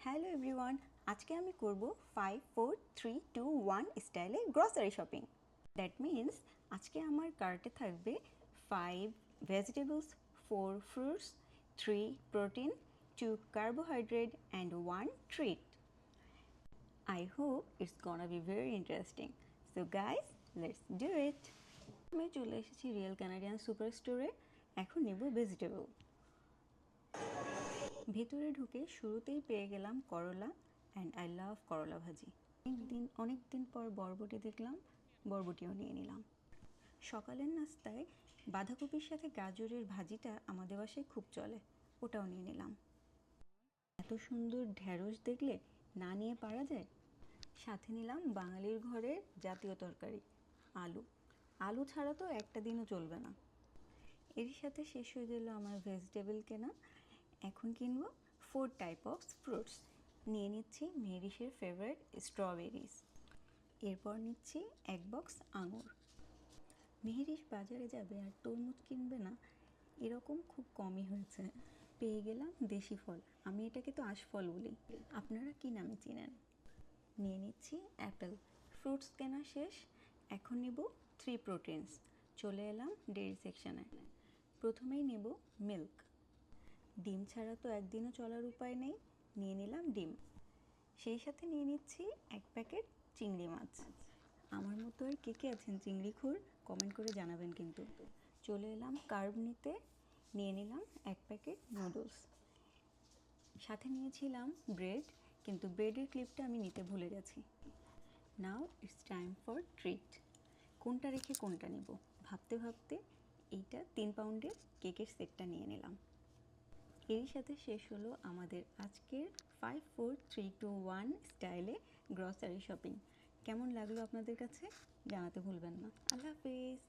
Hello everyone, আজকে আমি করব 5 4 3 2 1 স্টাইলে গ্রসারি শপিং। দ্যাট মিন্স আজকে আমার কার্টে থাকবে 5 vegetables, 4 fruits, 3 protein, 2 carbohydrate and 1 treat. I hope it's gonna be very interesting. So guys, let's do it. আমি চলে এসেছি রিয়েল কানাডিয়ান সুপার স্টোরে। এখন নেব ভেজিটেবল। ভেতরে ঢুকে শুরুতেই পেয়ে গেলাম করলা, অ্যান্ড আই লাভ করলা ভাজি। অনেক দিন পর বরবটি দেখলাম, বরবটিও নিয়ে নিলাম। সকালের নাস্তায় বাঁধাকপির সাথে গাজরের ভাজিটা আমাদের বাসায় খুব চলে, ওটাও নিয়ে নিলাম। এত সুন্দর ঢ্যাঁড়স দেখলে না নিয়ে পারা যায়। সাথে নিলাম বাঙালির ঘরের জাতীয় তরকারি আলু। আলু ছাড়া তো একটা দিনও চলবে না। এর সাথে শেষ হয়ে গেল আমার ভেজিটেবল কেনা। এখন কিনবো 4 টাইপ অফ ফ্রুটস। নিয়ে নিচ্ছি মেরিশের ফেভারিট স্ট্রবেরিজ। এরপর নিচ্ছি 1 বক্স আঙুর। মেহেরিশ বাজারে যাবে আর তরমুজ কিনবে না, এরকম খুব কমই হয়েছে। পেয়ে গেলাম দেশি ফল, আমি এটাকে তো আশফল বলি, আপনারা কী নামে চিনেন। নিয়ে নিচ্ছি অ্যাপেল। ফ্রুটস কেনা শেষ, এখন নেব 3 প্রোটিনস। চলে এলাম ডেইরি সেকশানে। প্রথমেই নেব মিল্ক। ডিম ছাড়া তো একদিনও চলার উপায় নেই, নিয়ে নিলাম ডিম। সেই সাথে নিয়ে নিচ্ছি 1 প্যাকেট চিংড়ি মাছ। আমার মতো আর কে কে আছেন চিংড়িখোর, কমেন্ট করে জানাবেন কিন্তু। চলে এলাম কার্ব নিতে, নিয়ে নিলাম 1 প্যাকেট নুডলস। সাথে নিয়েছিলাম ব্রেড, কিন্তু ব্রেডের ক্লিপটা আমি নিতে ভুলে গেছি। Now it's time for treat. কোনটা রেখে কোনটা নেব ভাবতে ভাবতে এইটা 3 পাউন্ডের কেকের সেটটা নিয়ে নিলাম। এরই সাথে শেষ হলো আমাদের আজকের 5 4 3 2 1 স্টাইলে গ্রসারি শপিং। কেমন লাগলো আপনাদের কাছে জানাতে ভুলবেন না। আল্লাহ হাফেজ।